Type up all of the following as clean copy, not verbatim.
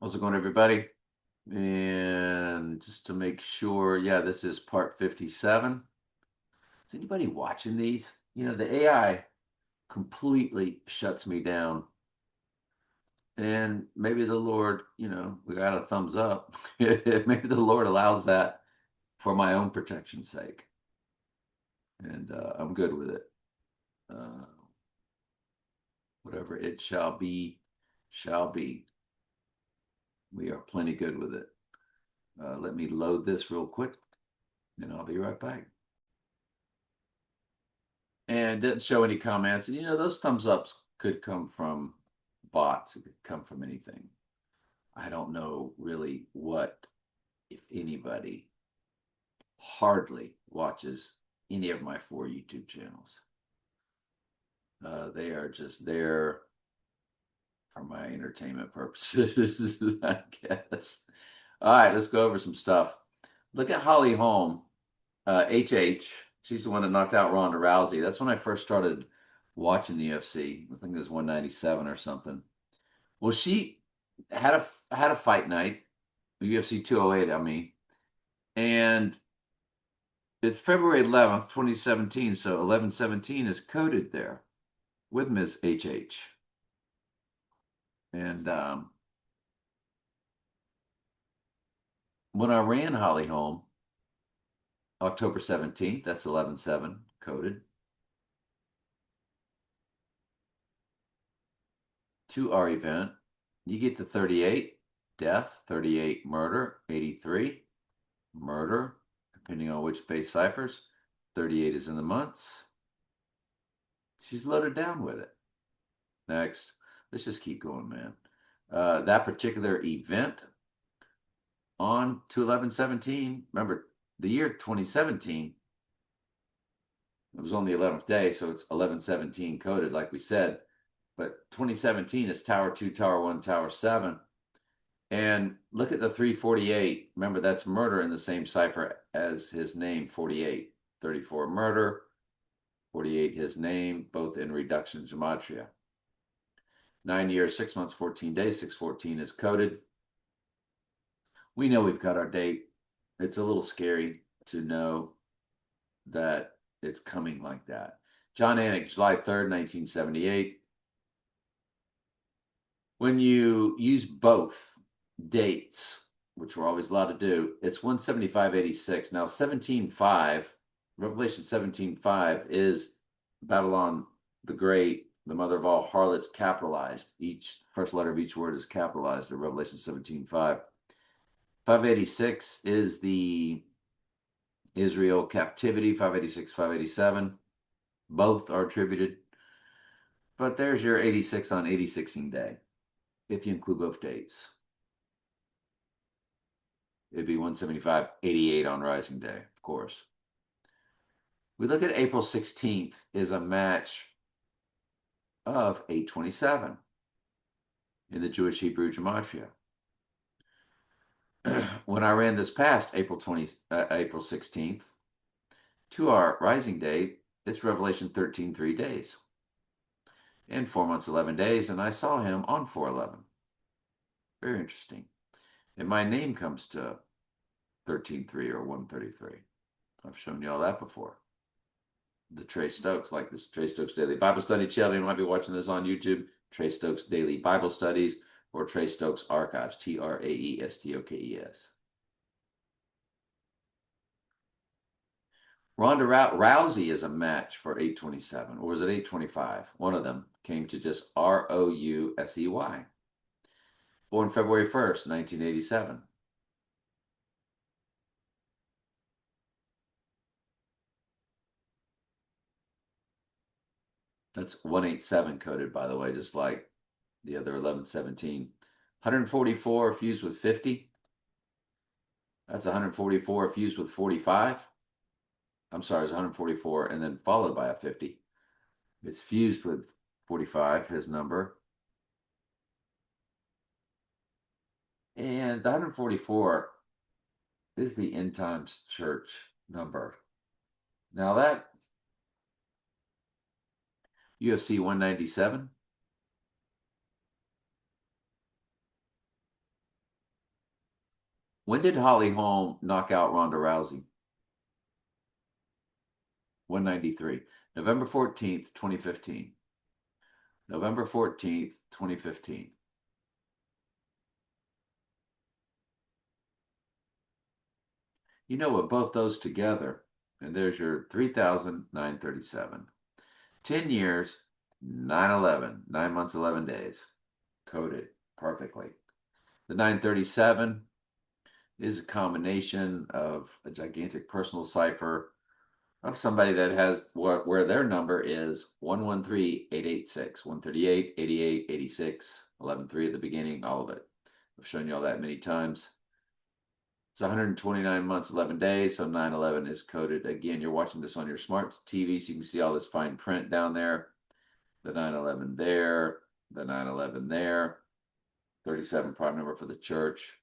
How's it going, everybody? And just to make sure, yeah, this is part 57. Is anybody watching these? The AI completely shuts me down. And maybe the Lord, we got a thumbs up. Maybe the Lord allows that for my own protection's sake. And I'm good with it. Uh, whatever it shall be, shall be. We are plenty good with it. Let me load this real quick, and I'll be right back. And didn't show any comments. And those thumbs ups could come from bots, it could come from anything. I don't know really what, if anybody, hardly watches any of my 4 YouTube channels. They are just there for my entertainment purposes, I guess. All right, let's go over some stuff. Look at Holly Holm, HH. She's the one that knocked out Ronda Rousey. That's when I first started watching the UFC. I think it was 197 or something. Well, she had a fight night, UFC 208, I mean, and it's February 11th, 2017, so 1117 is coded there with Ms. HH. And when I ran Holly Holm, October 17th, that's 11/7 coded, to our event, you get the 38, death, 38, murder, 83, murder, depending on which base ciphers. 38 is in the months. She's loaded down with it. Next. Let's just keep going, man. That particular event on to 11/17, remember the year 2017, it was on the 11th day, so it's 11/17 coded, like we said. But 2017 is Tower 2, Tower 1, Tower 7. And look at the 348. Remember, that's murder in the same cipher as his name, 48. 34, murder. 48, his name, both in reduction gematria. 9 years, 6 months, 14 days. 614 is coded. We know we've got our date. It's a little scary to know that it's coming like that. John Anik, July 3rd, 1978. When you use both dates, which we're always allowed to do, it's 175.86. Now, 17.5, Revelation 17.5 is Babylon the Great, the mother of all harlots, capitalized. Each first letter of each word is capitalized in Revelation 17.5. 586 is the Israel captivity, 586, 587. Both are attributed. But there's your 86 on 8016 day, if you include both dates. It'd be 175.88 on Rising Day, of course. We look at April 16th is a match of 827 in the Jewish Hebrew Gematria. When I ran this past April 16th to our Rising Day, it's Revelation 13, 3 days. And 4 months, 11 days, and I saw him on 4/11. Very interesting. And my name comes to 13:3 or 133. I've shown you all that before. The Trey Stokes, like this Trey Stokes Daily Bible Study channel. You might be watching this on YouTube. Trey Stokes Daily Bible Studies or Trey Stokes Archives, TRAESTOKES. Ronda Rousey is a match for 827, or was it 825? One of them came to just ROUSEY. Born February 1st, 1987. That's 187 coded, by the way, just like the other 1117. 144 fused with 50. That's 144 fused with 45. I'm sorry, it's 144 and then followed by a 50. It's fused with 45, his number. And the 144 is the End Times Church number. Now that UFC 197, When did Holly Holm knock out Ronda Rousey? 193. November 14th, 2015. November 14th, 2015. You know what, both those together, and there's your 3,937. 10 years, 9/11, 9 months, 11 days. Coded perfectly. The 937 is a combination of a gigantic personal cipher of somebody that has where their number is 113886, 138, 88, 86, 11 3 at the beginning, all of it. I've shown you all that many times. It's 129 months, 11 days, so 9/11 is coded. Again, you're watching this on your smart TV, so you can see all this fine print down there. The 9/11 there, the 9/11 there, 37 prime number for the church.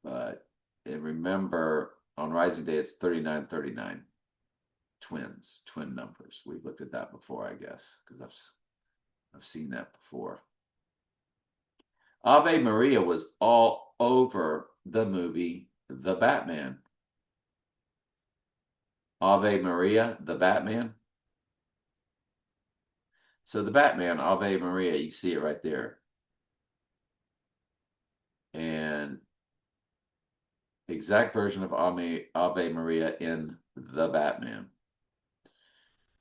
But and remember, on Rising Day, it's 3939. Twin numbers. We've looked at that before, I guess, because I've seen that before. Ave Maria was all over the movie The Batman. Ave Maria, The Batman. So the Batman, Ave Maria, you see it right there. And exact version of Ave Maria in The Batman.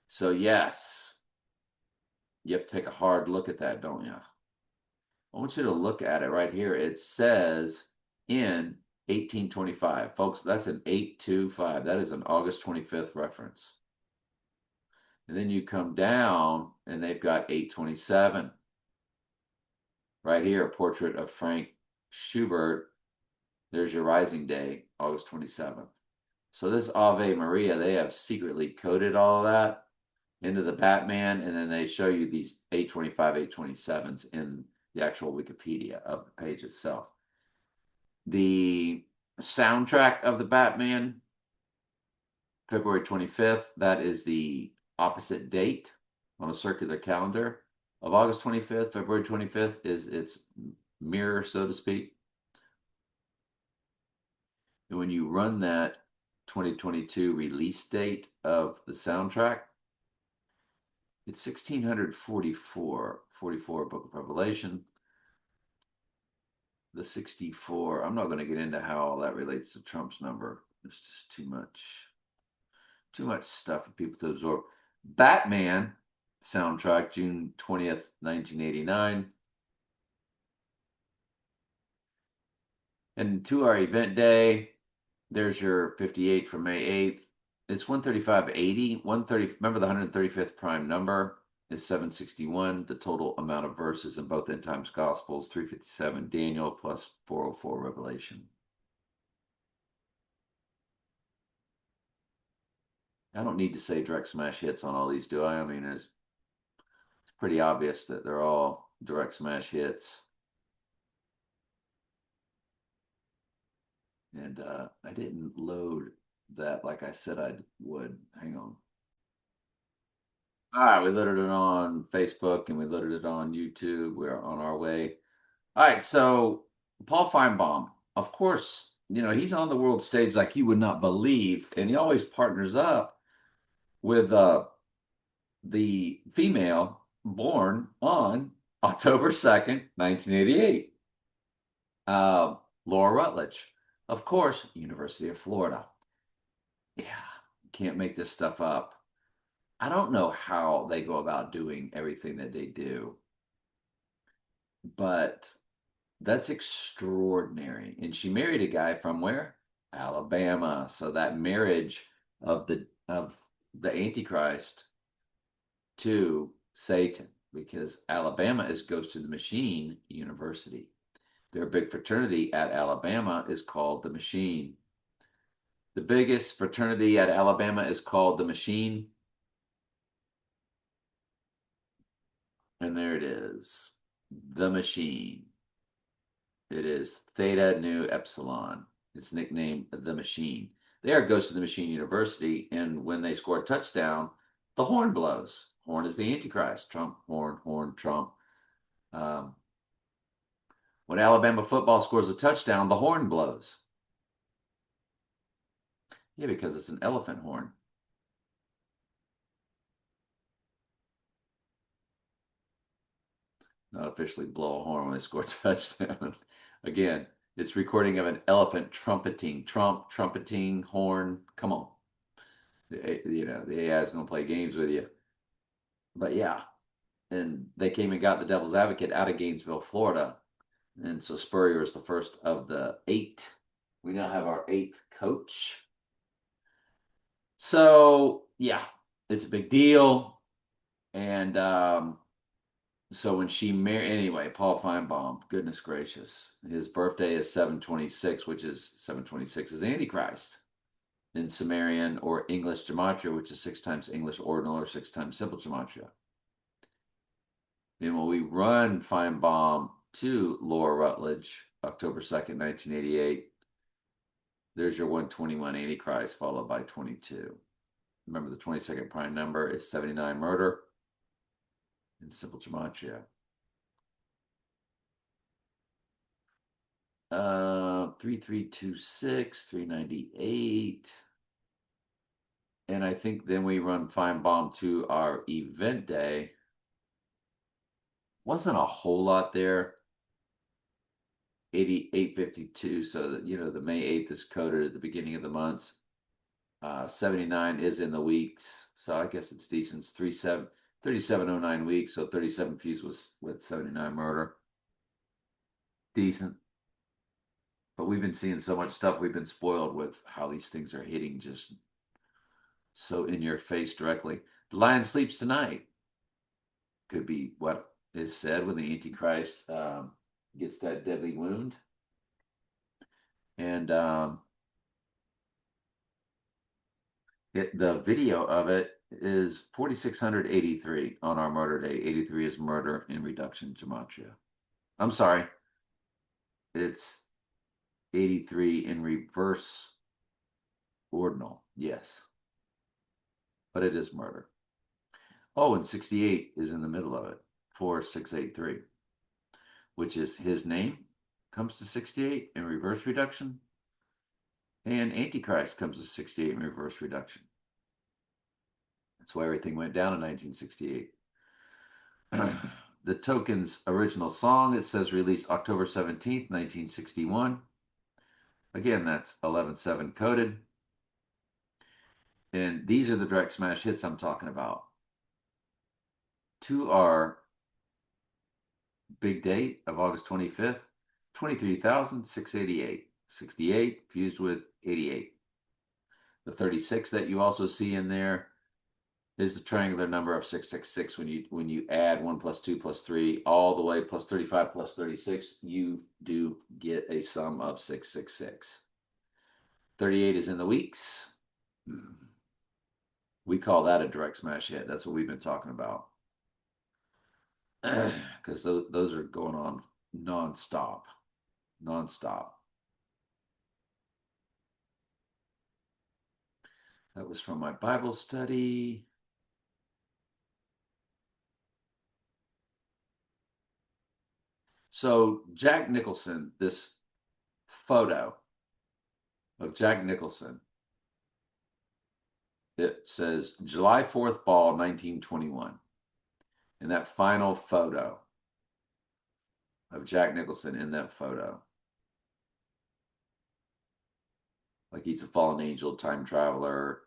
So yes, you have to take a hard look at that, don't you? I want you to look at it right here. It says in 1825. Folks, that's an 825. That is an August 25th reference. And then you come down and they've got 827. Right here, a portrait of Frank Schubert. There's your Rising Day, August 27th. So this Ave Maria, they have secretly coded all of that into the Batman, and then they show you these 825, 827s in the actual Wikipedia of the page itself. The soundtrack of the Batman, February 25th, that is the opposite date on a circular calendar of August 25th. February 25th is its mirror, so to speak. And when you run that 2022 release date of the soundtrack, it's 1644, 44 Book of Revelation. The 64, I'm not going to get into how all that relates to Trump's number. It's just too much stuff for people to absorb. Batman soundtrack, June 20th, 1989. And to our event day, there's your 58 for May 8th. It's 135.80. 130. Remember the 135th prime number is 761. The total amount of verses in both end times gospels, 357 Daniel plus 404 Revelation. I don't need to say direct smash hits on all these, do I? I mean, it's pretty obvious that they're all direct smash hits. And I didn't load that like I said I would. Hang on. All right, we loaded it on Facebook and we loaded it on YouTube. We're on our way. All right, so Paul Feinbaum, of course, he's on the world stage like you would not believe, and he always partners up with the female born on October 2nd, 1988. Laura Rutledge, of course, University of Florida. Yeah, can't make this stuff up. I don't know how they go about doing everything that they do, but that's extraordinary. And she married a guy from where? Alabama. So that marriage of the Antichrist to Satan, because Alabama goes to the Machine University. Their big fraternity at Alabama is called the Machine. The biggest fraternity at Alabama is called the Machine. And there it is, the Machine. It is Theta Nu Epsilon. It's nicknamed the Machine. There it goes to the Machine University, and when they score a touchdown, the horn blows. Horn is the Antichrist. Trump, horn, Trump. When Alabama football scores a touchdown, the horn blows. Yeah, because it's an elephant horn. Not officially blow a horn when they score a touchdown. Again, it's recording of an elephant trumpeting, trumpeting, horn. Come on. The AI is going to play games with you. But yeah, and they came and got the Devil's Advocate out of Gainesville, Florida. And so Spurrier is the first of the 8. We now have our 8th coach. So yeah, it's a big deal. And so when she married, anyway, Paul Feinbaum, goodness gracious, his birthday is 726, which is 726 is Antichrist in Sumerian or English gematria, which is 6 times English ordinal or 6 times simple gematria. And when we run Feinbaum to Laura Rutledge, October 2nd, 1988, there's your 121 Antichrist followed by 22. Remember, the 22nd prime number is 79 murder in simple gematria. 3326, 398. And I think then we run Feinbaum to our event day. Wasn't a whole lot there. 8852. So that the May 8th is coded at the beginning of the months. 79 is in the weeks. So I guess it's decent. It's 3709 weeks. So 37 fused with 79 murder. Decent. But we've been seeing so much stuff. We've been spoiled with how these things are hitting just so in your face directly. The lion sleeps tonight. Could be what is said when the Antichrist gets that deadly wound. And the video of it is 4,683 on our murder day. 83 is murder in reduction gematria. I'm sorry. It's 83 in reverse ordinal. Yes. But it is murder. Oh, and 68 is in the middle of it. 4683, which is his name comes to 68 in reverse reduction. And Antichrist comes to 68 in reverse reduction. That's why everything went down in 1968. The Token's original song, it says released October 17th, 1961. Again, that's 11/7 coded. And these are the direct smash hits I'm talking about. To our big date of August 25th, 23,688. 68 fused with 88. The 36 that you also see in there is the triangular number of 666. When you add 1 plus 2 plus 3 all the way plus 35 plus 36, you do get a sum of 666. 38 is in the weeks. We call that a direct smash hit. That's what we've been talking about. Because those are going on nonstop. That was from my Bible study. So Jack Nicholson, this photo of Jack Nicholson, it says July 4th ball, 1921. And that final photo of Jack Nicholson in that photo. Like he's a fallen angel, time traveler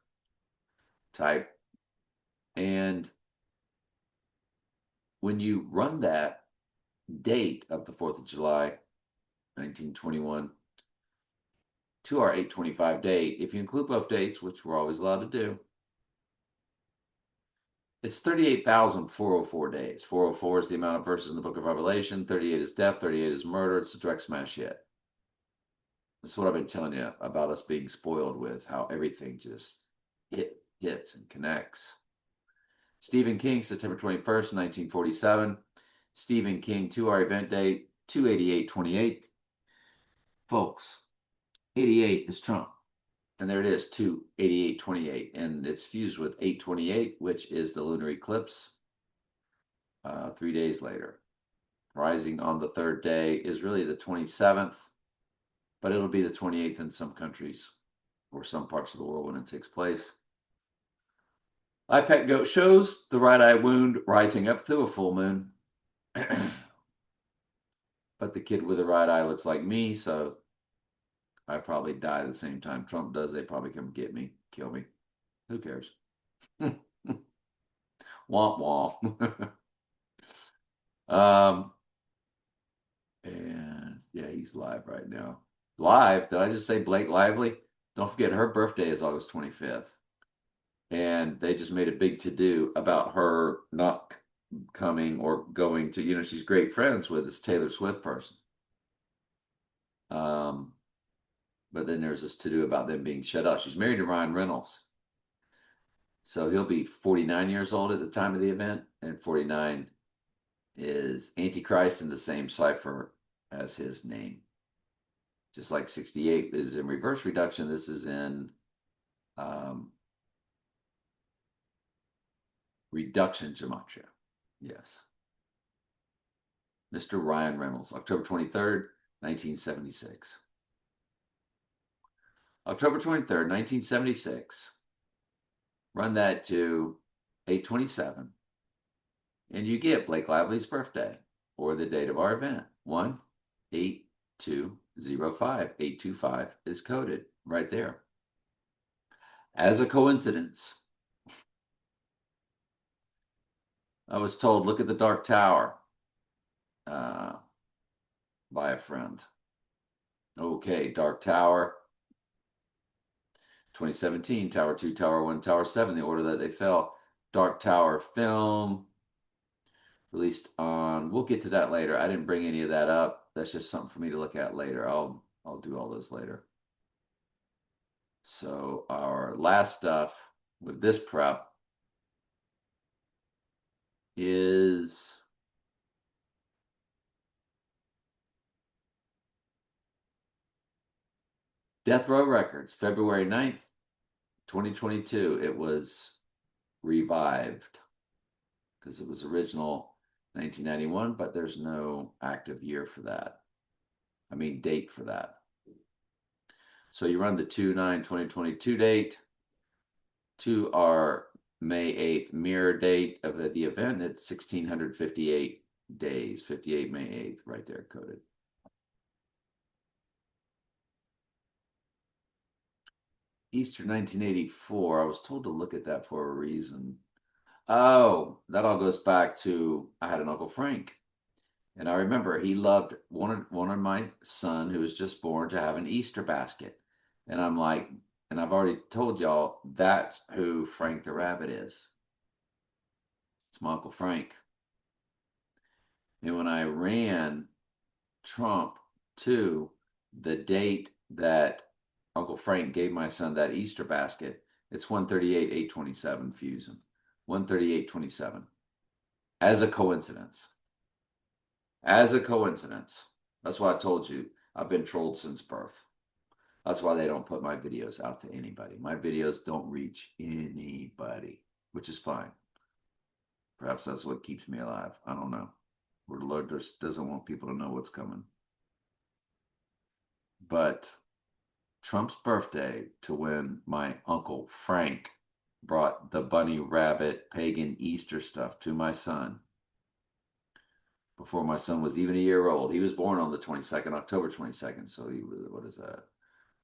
type. And when you run that date of the 4th of July, 1921, to our 825 date, if you include both dates, which we're always allowed to do, it's 38,404 days. 404 is the amount of verses in the book of Revelation. 38 is death. 38 is murder. It's a direct smash hit. That's what I've been telling you about us being spoiled with, how everything just hits and connects. Stephen King, September 21st, 1947. Stephen King, to our event date, 28828. Folks, 88 is Trump. And there it is, 28828. And it's fused with 828, which is the lunar eclipse 3 days later. rising on the third day is really the 27th, but it'll be the 28th in some countries or some parts of the world when it takes place. iPet Goat shows the right eye wound rising up through a full moon. But the kid with the right eye looks like me, so I probably die at the same time Trump does. They probably come get me, kill me. Who cares? Womp womp. And yeah, he's live right now. Live? Did I just say Blake Lively? Don't forget her birthday is August 25th. And they just made a big to-do about her not coming or going to, she's great friends with this Taylor Swift person. But then there's this to-do about them being shut out. She's married to Ryan Reynolds. So he'll be 49 years old at the time of the event, and 49 is Antichrist in the same cipher as his name. Just like 68 is in reverse reduction, this is in reduction gematria. Yes. Mr. Ryan Reynolds, October 23rd, 1976. October 23rd, 1976. Run that to 827, and you get Blake Lively's birthday or the date of our event. 18205. 825 is coded right there. As a coincidence, I was told, look at the Dark Tower by a friend. Okay, Dark Tower. 2017, Tower 2, Tower 1, Tower 7, the order that they fell. Dark Tower film released on, we'll get to that later. I didn't bring any of that up. That's just something for me to look at later. I'll do all those later. So our last stuff with this prep is Death Row Records, February 9th, 2022. It was revived because it was original 1991, but there's no active year for that. I mean, date for that. So you run the 2/9/2022 date to our May 8th mirror date of the event. It's 1658 days, 58 May 8th, right there coded. Easter 1984. I was told to look at that for a reason. Oh, that all goes back to I had an Uncle Frank. And I remember he wanted my son who was just born to have an Easter basket. And I'm like, and I've already told y'all that's who Frank the Rabbit is. It's my Uncle Frank. And when I ran Trump to the date that Uncle Frank gave my son that Easter basket, it's 138/827 Fusion. 138/27. As a coincidence. As a coincidence. That's why I told you I've been trolled since birth. That's why they don't put my videos out to anybody. My videos don't reach anybody, which is fine. Perhaps that's what keeps me alive. I don't know. Where the Lord just doesn't want people to know what's coming. But Trump's birthday to when my Uncle Frank brought the bunny rabbit pagan Easter stuff to my son before my son was even a year old. He was born on the 22nd, October 22nd. So he was, what is that?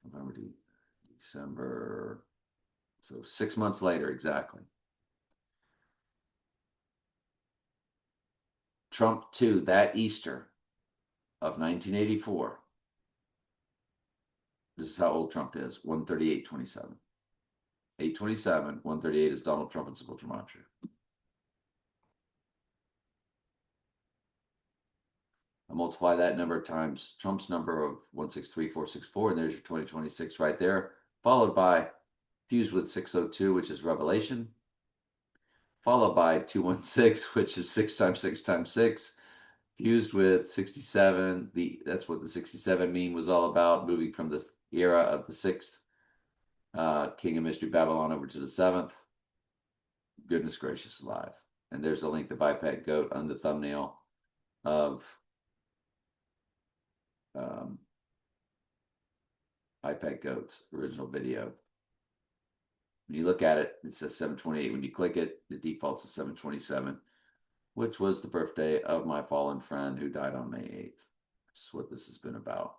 November, December. So 6 months later, exactly. Trump 2, that Easter of 1984. This is how old Trump is, 138/27. 827, 138 is Donald Trump and Simple Gematria. I multiply that number times Trump's number of 163464, and there's your 2026 right there, followed by fused with 602, which is Revelation, followed by 216, which is 6 times 6 times 6, fused with 67. That's what the 67 meme was all about, moving from the era of the 6th King of Mystery Babylon over to the 7th. Goodness gracious alive. And there's a link to iPet Goat on the thumbnail of iPad Goats original video. When you look at it, it says 728. When you click it, the default's to 727, which was the birthday of my fallen friend who died on May 8th. This is what this has been about.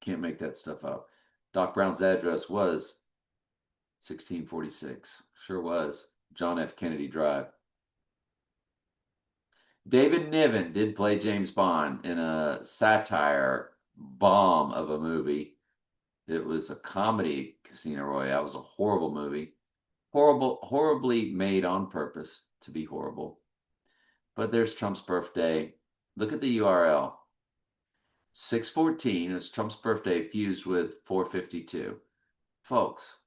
Can't make that stuff up. Doc Brown's address was 1646. Sure was. John F. Kennedy Drive. David Niven did play James Bond in a satire bomb of a movie. It was a comedy, Casino Royale. It was a horrible movie. Horribly made on purpose to be horrible. But there's Trump's birthday. Look at the URL. 614 is Trump's birthday fused with 452. Folks,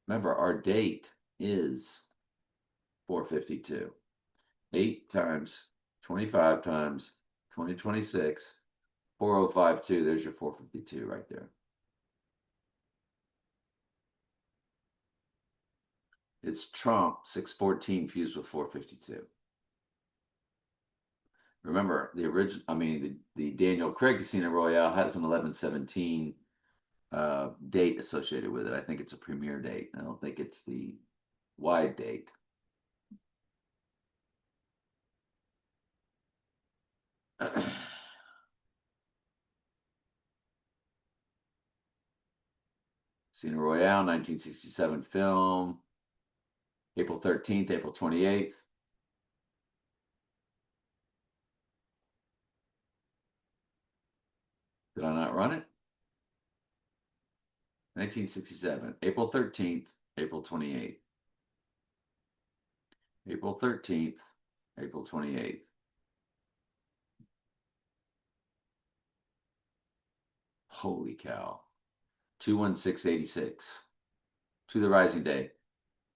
remember our date is 452. 8 times 25 times 2026, 4052. There's your 452 right there. It's Trump 614 fused with 452. Remember, the original, the Daniel Craig Casino Royale has an 11/17 date associated with it. I think it's a premiere date. I don't think it's the wide date. Casino Royale, 1967 film. April 13th, April 28th. Did I not run it? 1967, April 13th, April 28th. April 13th, April 28th. Holy cow. 21686 to the rising day.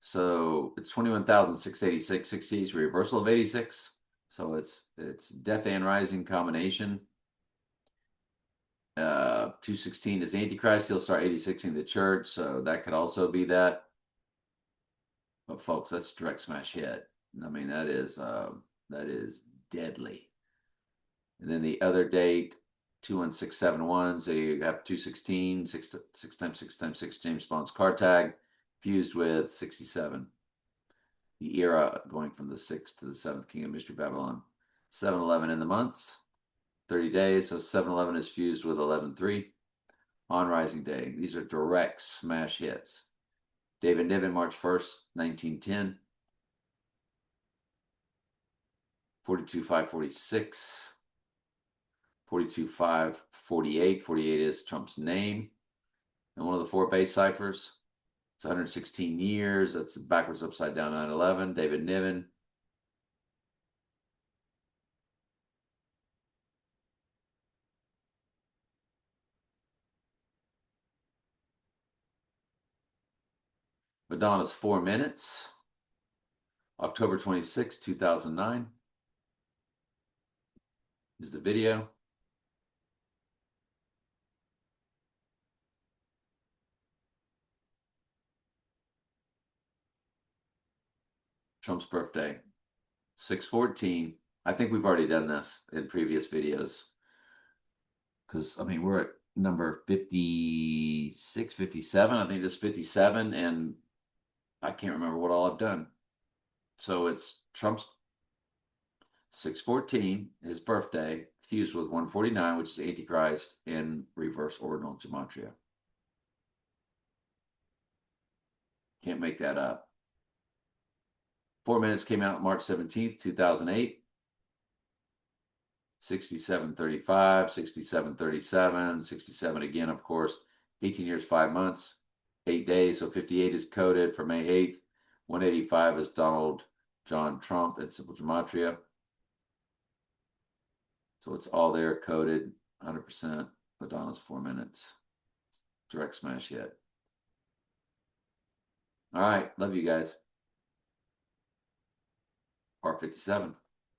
So it's 21,686. 60 is reversal of 86. So it's death and rising combination. 216 is Antichrist. He'll start 86 in the church. So that could also be that. But folks, that's direct smash hit. I mean, that is deadly. And then the other date, 21671. So you have 216, 6 times 6 times 6 James Bond's card tag fused with 67. The era going from the 6th to the 7th King of Mystery Babylon. 711 in the months, 30 days. So 711 is fused with 11/3 on Rising Day. These are direct smash hits. David Niven, March 1st, 1910. 42,546. 42,548. 48 is Trump's name. And one of the 4 base ciphers. It's 116 years. That's backwards, upside down, 9/11. David Niven. Madonna's 4 Minutes. October 26, 2009 is the video. Trump's birthday, 6/14. I think we've already done this in previous videos because, we're at number 56, 57. I think this is 57, and I can't remember what all I've done. So it's Trump's 6/14, his birthday, fused with 149, which is Antichrist in reverse ordinal gematria. Can't make that up. 4 Minutes came out March 17th, 2008. 6735, 6737, 67 again, of course. 18 years, 5 months, 8 days. So 58 is coded for May 8th. 185 is Donald John Trump in simple gematria. So it's all there coded 100%. Madonna's 4 Minutes. Direct smash hit. All right. Love you guys. Part 57.